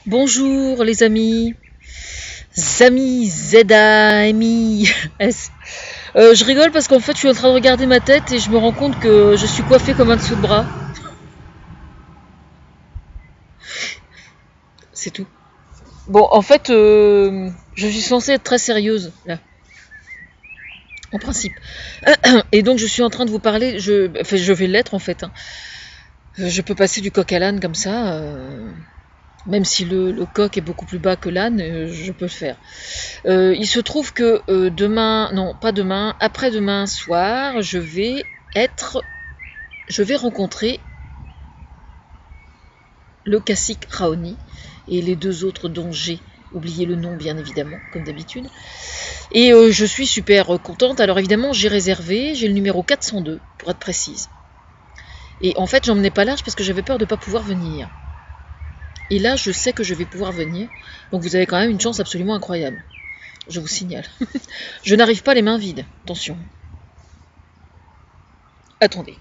Bonjour les amis, ZAMI. Je rigole parce qu'en fait je suis en train de regarder ma tête et je me rends compte que je suis coiffée comme un dessous de bras. C'est tout. Bon, en fait, je suis censée être très sérieuse là, en principe. Et donc je suis en train de vous parler, je vais l'être en fait, hein. Je peux passer du coq à l'âne comme ça. Même si le coq est beaucoup plus bas que l'âne, je peux le faire. Il se trouve que demain, non pas demain, après-demain soir, je vais rencontrer le cacique Raoni et les deux autres dont j'ai oublié le nom bien évidemment, comme d'habitude. Et je suis super contente. Alors évidemment, j'ai réservé, j'ai le numéro 402 pour être précise. Et en fait, j'emmenais pas large parce que j'avais peur de ne pas pouvoir venir. Et là, je sais que je vais pouvoir venir. Donc vous avez quand même une chance absolument incroyable. Je vous signale. Je n'arrive pas les mains vides. Attention. Attendez.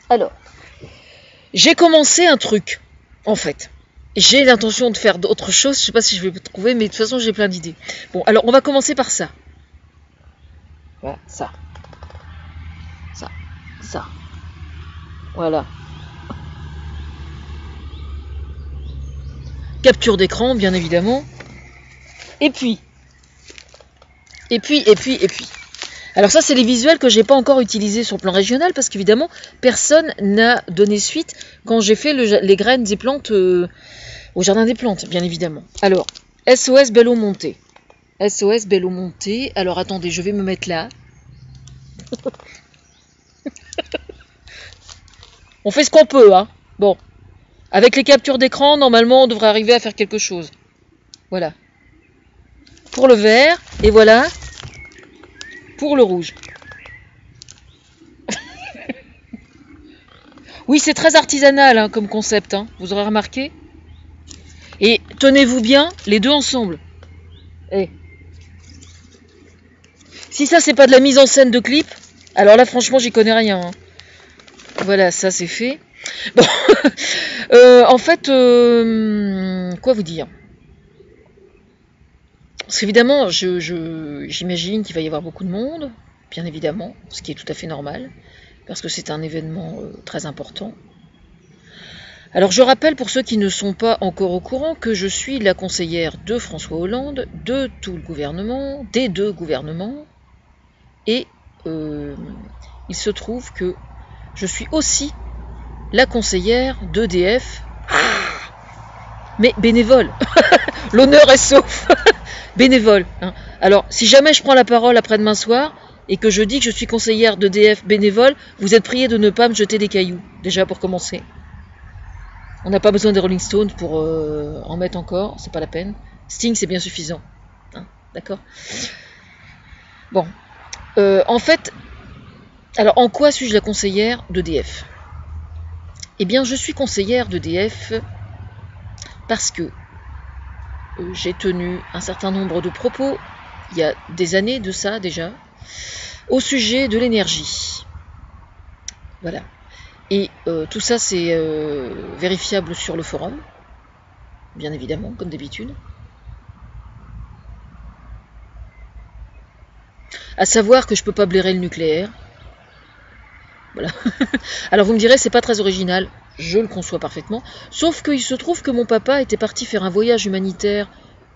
Alors, j'ai commencé un truc, en fait. J'ai l'intention de faire d'autres choses. Je ne sais pas si je vais vous trouver, mais de toute façon, j'ai plein d'idées. Bon, alors, on va commencer par ça. Voilà, ça. Ça. Ça. Voilà. Capture d'écran, bien évidemment. Et puis. Alors ça, c'est les visuels que j'ai pas encore utilisés sur le plan régional parce qu'évidemment, personne n'a donné suite quand j'ai fait les graines des plantes au jardin des plantes, bien évidemment. Alors, SOS Bello Monté. SOS Bello Monté. Alors attendez, je vais me mettre là. On fait ce qu'on peut, hein. Bon. Avec les captures d'écran, normalement, on devrait arriver à faire quelque chose. Voilà. Pour le vert, et voilà. Pour le rouge. Oui, c'est très artisanal hein, comme concept, hein, vous aurez remarqué. Et tenez-vous bien, les deux ensemble. Eh. Si ça, c'est pas de la mise en scène de clip, alors là, franchement, j'y connais rien. Hein. Voilà, ça, c'est fait. Bon, en fait, quoi vous dire? Parce qu'évidemment, j'imagine qu'il va y avoir beaucoup de monde, bien évidemment, ce qui est tout à fait normal, parce que c'est un événement très important. Alors je rappelle pour ceux qui ne sont pas encore au courant que je suis la conseillère de François Hollande, de tout le gouvernement, des deux gouvernements, et il se trouve que je suis aussi la conseillère d'EDF, mais bénévole. L'honneur est sauf. Bénévole. Hein. Alors, si jamais je prends la parole après-demain soir et que je dis que je suis conseillère d'EDF bénévole, vous êtes priés de ne pas me jeter des cailloux, déjà pour commencer. On n'a pas besoin des Rolling Stones pour en mettre encore, c'est pas la peine. Sting, c'est bien suffisant. Hein, d'accord ? Bon. En fait, alors en quoi suis-je la conseillère d'EDF ? Eh bien, je suis conseillère d'EDF parce que j'ai tenu un certain nombre de propos, il y a des années de ça déjà, au sujet de l'énergie. Voilà. Et tout ça, c'est vérifiable sur le forum, bien évidemment, comme d'habitude. À savoir que je ne peux pas blairer le nucléaire. Voilà. Alors vous me direz, c'est pas très original, je le conçois parfaitement, sauf qu'il se trouve que mon papa était parti faire un voyage humanitaire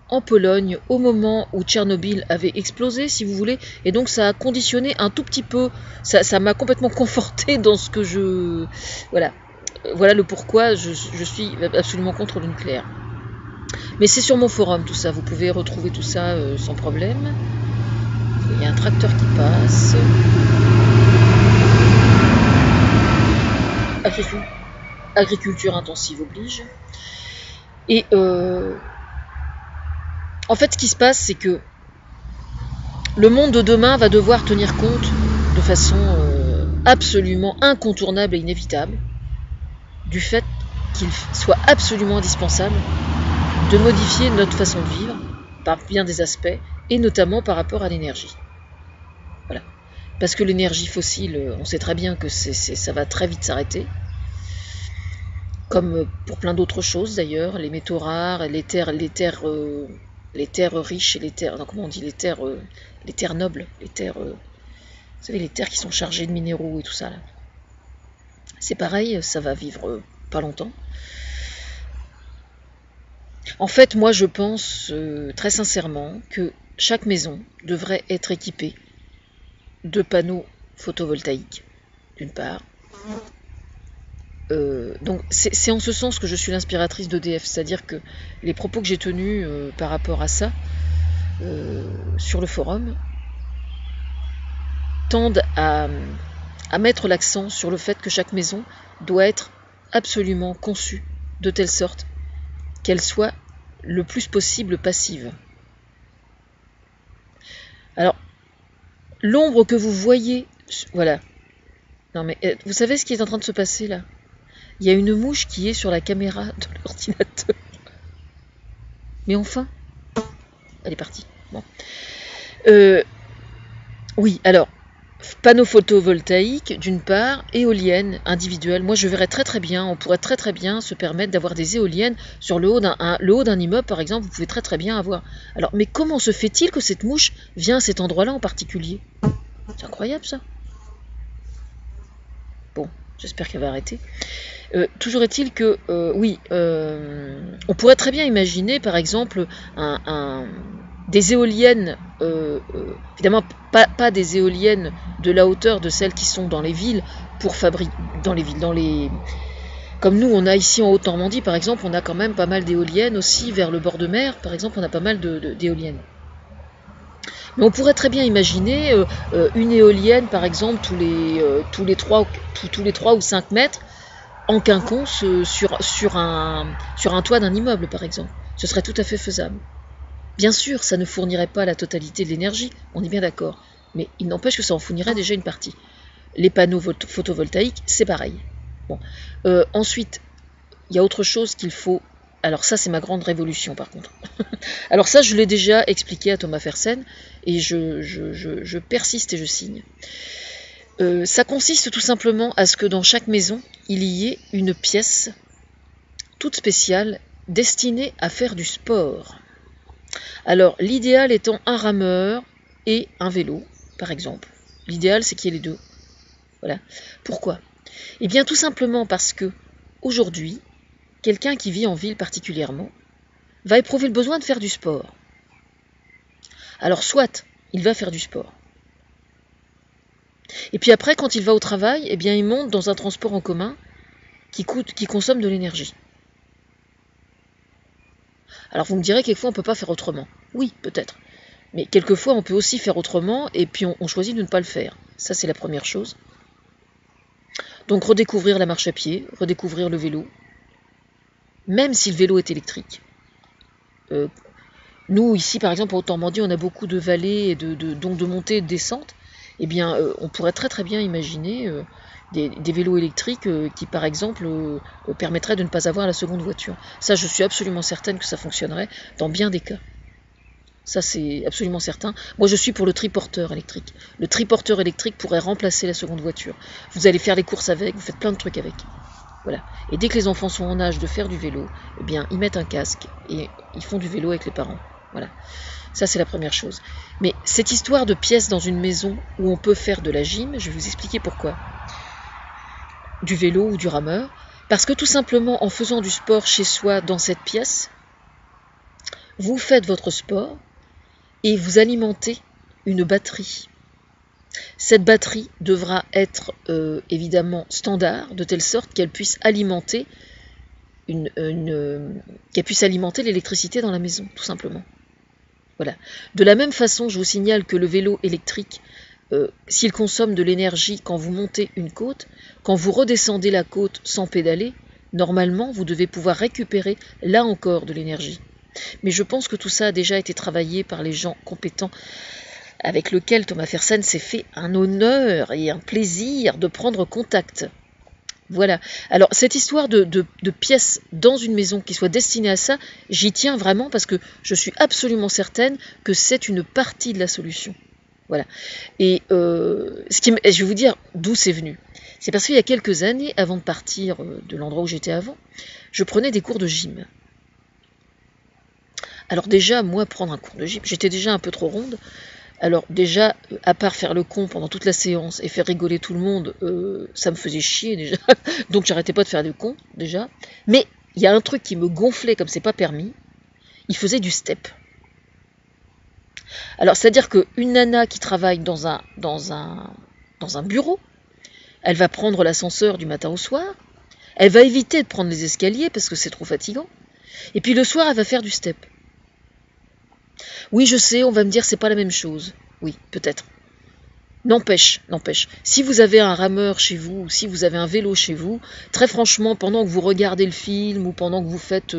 en Pologne au moment où Tchernobyl avait explosé, si vous voulez, et donc ça a conditionné un tout petit peu, ça m'a complètement conforté dans ce que je... Voilà, voilà le pourquoi je suis absolument contre le nucléaire. Mais c'est sur mon forum tout ça, vous pouvez retrouver tout ça sans problème. Il y a un tracteur qui passe. Agriculture intensive oblige. Et en fait, ce qui se passe, c'est que le monde de demain va devoir tenir compte de façon absolument incontournable et inévitable du fait qu'il soit absolument indispensable de modifier notre façon de vivre par bien des aspects, et notamment par rapport à l'énergie. Voilà. Parce que l'énergie fossile, on sait très bien que ça va très vite s'arrêter. comme pour plein d'autres choses d'ailleurs, les métaux rares, les terres riches et les terres, non, comment on dit, les terres nobles, vous savez, les terres qui sont chargées de minéraux et tout ça là. C'est pareil, ça va vivre pas longtemps. En fait, moi je pense très sincèrement que chaque maison devrait être équipée de panneaux photovoltaïques, d'une part. Donc c'est en ce sens que je suis l'inspiratrice d'EDF, c'est-à-dire que les propos que j'ai tenus par rapport à ça sur le forum tendent à mettre l'accent sur le fait que chaque maison doit être absolument conçue de telle sorte qu'elle soit le plus possible passive. Alors, l'ombre que vous voyez, voilà. Non mais vous savez ce qui est en train de se passer là? Il y a une mouche qui est sur la caméra de l'ordinateur. Mais enfin, elle est partie. Bon. Oui, alors, panneaux photovoltaïques d'une part, éoliennes individuelles. Moi je verrais très bien, on pourrait très bien se permettre d'avoir des éoliennes sur le haut d'un immeuble par exemple, vous pouvez très bien avoir. Alors, mais comment se fait-il que cette mouche vient à cet endroit-là en particulier? C'est incroyable ça. Bon, j'espère qu'elle va arrêter. Toujours est-il que, oui, on pourrait très bien imaginer, par exemple, des éoliennes, évidemment pas des éoliennes de la hauteur de celles qui sont dans les villes, pour fabriquer, comme nous on a ici en Haute-Normandie, par exemple, on a quand même pas mal d'éoliennes aussi, vers le bord de mer, par exemple, on a pas mal d'éoliennes. Mais on pourrait très bien imaginer une éolienne, par exemple, tous les 3 ou 5 mètres, en quinconce sur un toit d'un immeuble, par exemple. Ce serait tout à fait faisable. Bien sûr, ça ne fournirait pas la totalité de l'énergie, on est bien d'accord, mais il n'empêche que ça en fournirait déjà une partie. Les panneaux photovoltaïques, c'est pareil. Bon. Ensuite, il y a autre chose qu'il faut... Alors ça, c'est ma grande révolution, par contre. Alors ça, je l'ai déjà expliqué à Thomas Fersen, et je persiste et je signe. Ça consiste tout simplement à ce que dans chaque maison, il y ait une pièce toute spéciale destinée à faire du sport. Alors, l'idéal étant un rameur et un vélo, par exemple. L'idéal, c'est qu'il y ait les deux. Voilà. Pourquoi? Eh bien, tout simplement parce que, aujourd'hui, quelqu'un qui vit en ville particulièrement va éprouver le besoin de faire du sport. Alors, soit il va faire du sport. Et puis après, quand il va au travail, eh bien, il monte dans un transport en commun qui consomme de l'énergie. Alors vous me direz, quelquefois on ne peut pas faire autrement. Oui, peut-être. Mais quelquefois on peut aussi faire autrement et puis on choisit de ne pas le faire. Ça c'est la première chose. Donc redécouvrir la marche à pied, redécouvrir le vélo, même si le vélo est électrique. Nous ici par exemple en Haute-Normandie on a beaucoup de vallées et donc de montées et de descentes. Eh bien on pourrait très bien imaginer des vélos électriques qui par exemple permettraient de ne pas avoir la seconde voiture. Ça je suis absolument certaine que ça fonctionnerait dans bien des cas. Ça c'est absolument certain. Moi je suis pour le triporteur électrique. Le triporteur électrique pourrait remplacer la seconde voiture. Vous allez faire les courses avec, vous faites plein de trucs avec. Voilà. Et dès que les enfants sont en âge de faire du vélo, eh bien ils mettent un casque et ils font du vélo avec les parents. Voilà. Ça c'est la première chose. Mais cette histoire de pièces dans une maison où on peut faire de la gym, je vais vous expliquer pourquoi. Du vélo ou du rameur, parce que tout simplement en faisant du sport chez soi dans cette pièce, vous faites votre sport et vous alimentez une batterie. Cette batterie devra être évidemment standard, de telle sorte qu'elle puisse alimenter l'électricité dans la maison, tout simplement. Voilà. De la même façon, je vous signale que le vélo électrique, s'il consomme de l'énergie quand vous montez une côte, quand vous redescendez la côte sans pédaler, normalement, vous devez pouvoir récupérer là encore de l'énergie. Mais je pense que tout ça a déjà été travaillé par les gens compétents avec lesquels Thomas Fersen s'est fait un honneur et un plaisir de prendre contact. Voilà. Alors, cette histoire de pièces dans une maison qui soit destinée à ça, j'y tiens vraiment parce que je suis absolument certaine que c'est une partie de la solution. Voilà. Et je vais vous dire d'où c'est venu. C'est parce qu'il y a quelques années, avant de partir de l'endroit où j'étais avant, je prenais des cours de gym. Alors déjà, moi, prendre un cours de gym, j'étais déjà un peu trop ronde. Alors déjà, à part faire le con pendant toute la séance et faire rigoler tout le monde, ça me faisait chier déjà. Donc j'arrêtais pas de faire le con, déjà. Mais il y a un truc qui me gonflait comme c'est pas permis, il faisait du step. Alors c'est-à-dire qu'une nana qui travaille dans un bureau, elle va prendre l'ascenseur du matin au soir, elle va éviter de prendre les escaliers parce que c'est trop fatigant, et puis le soir elle va faire du step. Oui, je sais, on va me dire c'est pas la même chose. Oui, peut-être. N'empêche, si vous avez un rameur chez vous, ou si vous avez un vélo chez vous, très franchement, pendant que vous regardez le film ou pendant que vous faites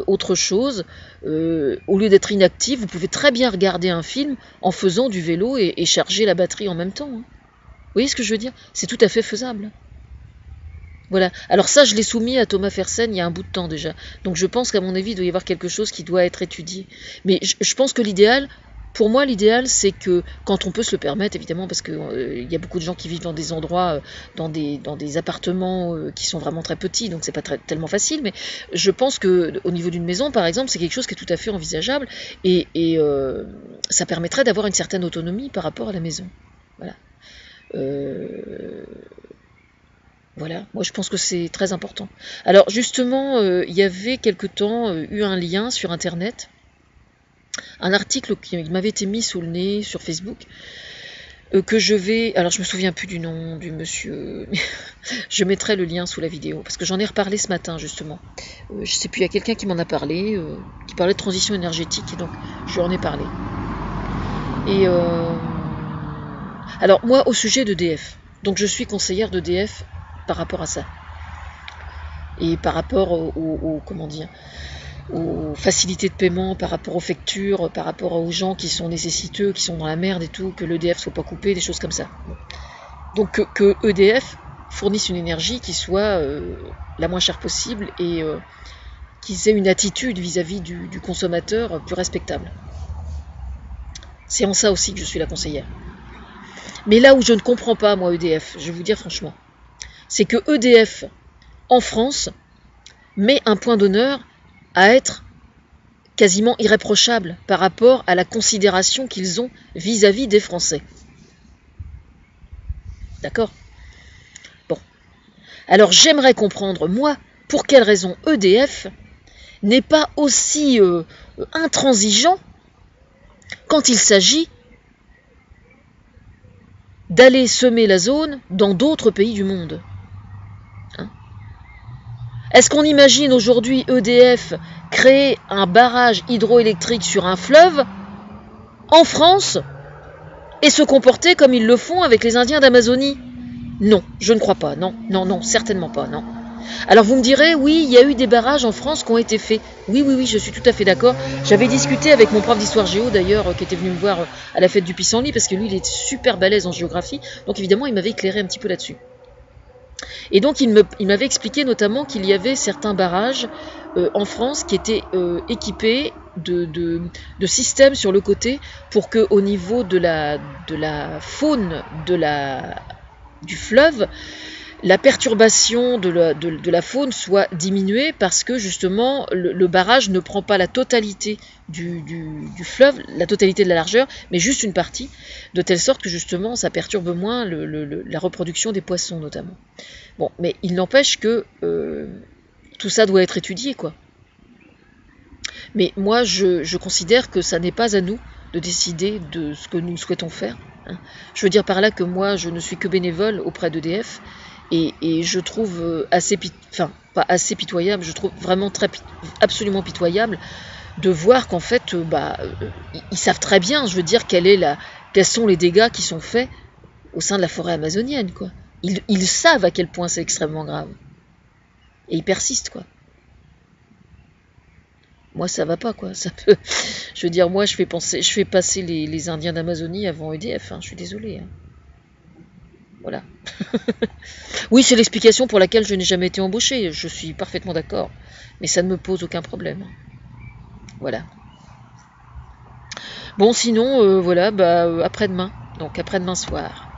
autre chose, au lieu d'être inactif, vous pouvez très bien regarder un film en faisant du vélo et charger la batterie en même temps. Hein. Vous voyez ce que je veux dire? C'est tout à fait faisable. Voilà. Alors ça, je l'ai soumis à Thomas Fersen il y a un bout de temps déjà. Donc je pense qu'à mon avis, il doit y avoir quelque chose qui doit être étudié. Mais je pense que l'idéal, pour moi, l'idéal, c'est que quand on peut se le permettre, évidemment, parce qu'il y a beaucoup de gens qui vivent dans des endroits, dans des appartements qui sont vraiment très petits, donc c'est pas tellement facile. Mais je pense que au niveau d'une maison, par exemple, c'est quelque chose qui est tout à fait envisageable et ça permettrait d'avoir une certaine autonomie par rapport à la maison. Voilà. Voilà, moi je pense que c'est très important. Alors justement, il y avait quelque temps eu un lien sur Internet, un article qui m'avait été mis sous le nez sur Facebook, que je vais... Alors je me souviens plus du nom du monsieur, je mettrai le lien sous la vidéo, parce que j'en ai reparlé ce matin justement. Je sais plus, il y a quelqu'un qui m'en a parlé, qui parlait de transition énergétique, et donc je lui en ai parlé. Et alors moi au sujet d'EDF, donc je suis conseillère d'EDF par rapport à ça et par rapport comment dire, aux facilités de paiement, par rapport aux factures, par rapport aux gens qui sont nécessiteux, qui sont dans la merde et tout, que l'EDF soit pas coupé, des choses comme ça. Donc que EDF fournisse une énergie qui soit la moins chère possible et qu'ils aient une attitude vis-à-vis du consommateur plus respectable. C'est en ça aussi que je suis la conseillère. Mais là où je ne comprends pas, moi, EDF, je vais vous dire franchement, c'est que EDF, en France, met un point d'honneur à être quasiment irréprochable par rapport à la considération qu'ils ont vis-à-vis des Français. D'accord? Bon. Alors j'aimerais comprendre, moi, pour quelle raison EDF n'est pas aussi intransigeant quand il s'agit d'aller semer la zone dans d'autres pays du monde. Est-ce qu'on imagine aujourd'hui EDF créer un barrage hydroélectrique sur un fleuve en France et se comporter comme ils le font avec les Indiens d'Amazonie? Non, je ne crois pas. Non, certainement pas, non. Alors vous me direz, oui, il y a eu des barrages en France qui ont été faits. Oui, je suis tout à fait d'accord. J'avais discuté avec mon prof d'histoire géo d'ailleurs, qui était venu me voir à la fête du pissenlit, parce que lui, il est super balèze en géographie. Donc évidemment, il m'avait éclairé un petit peu là-dessus. Et donc il m'avait expliqué notamment qu'il y avait certains barrages en France qui étaient équipés de systèmes sur le côté pour que au niveau de la faune du fleuve, la perturbation de la faune soit diminuée parce que justement le barrage ne prend pas la totalité du fleuve, la totalité de la largeur, mais juste une partie, de telle sorte que justement ça perturbe moins la reproduction des poissons notamment. Bon, mais il n'empêche que tout ça doit être étudié, quoi. Mais moi, je considère que ça n'est pas à nous de décider de ce que nous souhaitons faire. Hein. Je veux dire par là que moi, je ne suis que bénévole auprès d'EDF, et je trouve pas assez pitoyable, je trouve vraiment absolument pitoyable de voir qu'en fait, ils savent très bien, je veux dire, quels sont les dégâts qui sont faits au sein de la forêt amazonienne, quoi. Ils savent à quel point c'est extrêmement grave. Et ils persistent, quoi. Moi, ça va pas, quoi. Ça peut... Je veux dire, moi, je fais passer les Indiens d'Amazonie avant EDF, hein. Je suis désolée. Hein. Voilà. Oui, c'est l'explication pour laquelle je n'ai jamais été embauchée. Je suis parfaitement d'accord. Mais ça ne me pose aucun problème. Voilà. Bon, sinon, voilà, après-demain. Donc, après-demain soir.